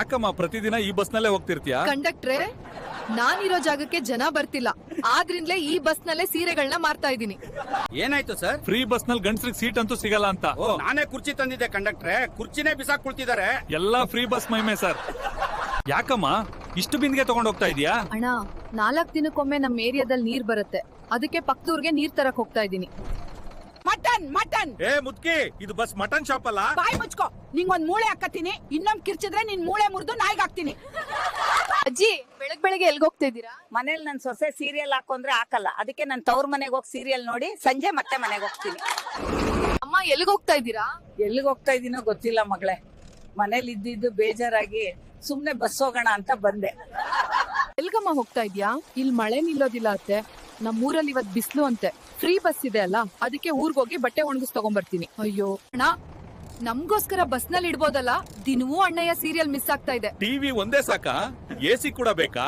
ಯಾಕಮ್ಮ ಪ್ರತಿದಿನ ಈ ಬಸ್ ನಲ್ಲೇ ಹೋಗ್ತಿರ್ತೀಯಾ? ಕಂಡಕ್ಟ್ರೆ, ನಾನಿರೋ ಜಾಗಕ್ಕೆ ಜನ ಬರ್ತಿಲ್ಲ, ಆದ್ರಿಂದಲೇ ಈ ಬಸ್ ನಲ್ಲೇ ಸೀರೆಗಳನ್ನ ಮಾರ್ತಾ ಇದೀನಿ. ಏನಾಯ್ತು ಸರ್? ಫ್ರೀ ಬಸ್ ನಲ್ಲಿ ಗಂಡಸ್ರಿಗೆ ಸೀಟ್ ಅಂತೂ ಸಿಗಲ್ಲ ಅಂತ. ನಾನೇ ಕುರ್ಚಿ ತಂದಿದ್ದೆ ಕಂಡಕ್ಟ್ರೆ, ಕುರ್ಚಿನೇ ಬಿಸಾಕ್ ಕುಳ್ತಿದ್ದಾರೆ. ಎಲ್ಲಾ ಫ್ರೀ ಬಸ್ ಮಹಿಮೆ ಸರ್. ಯಾಕಮ್ಮ ಇಷ್ಟು ಬಿಂದಿಗೆ ತಗೊಂಡ್ ಹೋಗ್ತಾ ಇದೀಯಾ? ಅಣ್ಣ, 4 ದಿನಕ್ಕೊಮ್ಮೆ ನಮ್ ಏರಿಯಾದಲ್ಲಿ ನೀರ್ ಬರುತ್ತೆ, ಅದಕ್ಕೆ ಪಕ್ಕದೂರ್ಗೆ ನೀರ್ ತರಕ್ ಹೋಗ್ತಾ ಇದೀನಿ. ಮಟನ್ ಮಟನ್ ಏ ಮುದ್ಕಿ, ಇದು ಬಸ್ ಮಟನ್ ಶಾಪ್ ಅಲ್ಲ. ಬಾಯ್ ಮುಚ್ಕೋ, ನಿಂಗೊಂದ್ ಮೂಳೆ ಹಾಕತ್ತೀನಿ, ಇನ್ನೊಂದ್ ಕಿರ್ಚಿದ್ರೆ ನಿನ್ ಮೂಳೆ ಮುರಿದು ನಾಯಿಗೆ ಹಾಕ್ತೀನಿ. ಅಜ್ಜಿ, ಬೆಳಗ್ಗೆ ಎಲ್ಗ್ ಹೋಗ್ತಾ ಇದ್ದೀರಾ? ಮನೇಲಿ ನನ್ ಸೊಸೆ ಸೀರಿಯಲ್ ಹಾಕೊಂಡ್ರೆ ಹಾಕಲ್ಲ, ಅದಕ್ಕೆ ನನ್ ತವ್ರ ಮನೆಗೆ ಹೋಗಿ ಸೀರಿಯಲ್ ನೋಡಿ ಸಂಜೆ ಮತ್ತೆ ಮನೆಗೆ ಹೋಗ್ತೀನಿ. ಅಮ್ಮ, ಎಲ್ಗ್ ಹೋಗ್ತಾ ಇದ್ದೀರಾ? ಎಲ್ಲಿಗೆ ಹೋಗ್ತಾ ಇದೀನೋ ಗೊತ್ತಿಲ್ಲ ಮಗಳೇ, ಮನೇಲಿ ಇದ್ದಿದ್ದು ಬೇಜಾರಾಗಿ ಸುಮ್ನೆ ಬಸ್ ಹೋಗೋಣ ಅಂತ ಬಂದೆ. ಎಲ್ಗಮ್ಮ ಹೋಗ್ತಾ ಇದ್ಯಾ? ಇಲ್ಲಿ ಮಳೆ ನಿಲ್ಲೋದಿಲ್ಲ ಅತ್ತೆ, ನಮ್ಮೂರಲ್ಲಿ ಇವತ್ ಬಿಸ್ಲು ಅಂತೆ. ಫ್ರೀ ಬಸ್ ಇದೆ ಅಲ್ಲ, ಅದಕ್ಕೆ ಊರ್ಗೋಗಿ ಬಟ್ಟೆ ಒಣಗಿಸ್ ತಗೊಂಡ್ಬರ್ತೀನಿ. ಅಯ್ಯೋ ಅಣ್ಣ, ನಮ್ಗೋಸ್ಕರ ಬಸ್ ನಲ್ಲಿ ಇಡ್ಬೋದಲ್ಲ, ದಿನವೂ ಅಣ್ಣಯ್ಯ ಸೀರಿಯಲ್ ಮಿಸ್ ಆಗ್ತಾ ಇದೆ. ಟಿವಿ ಒಂದೇ ಸಾಕ, ಎಸಿ ಕೂಡ ಬೇಕಾ?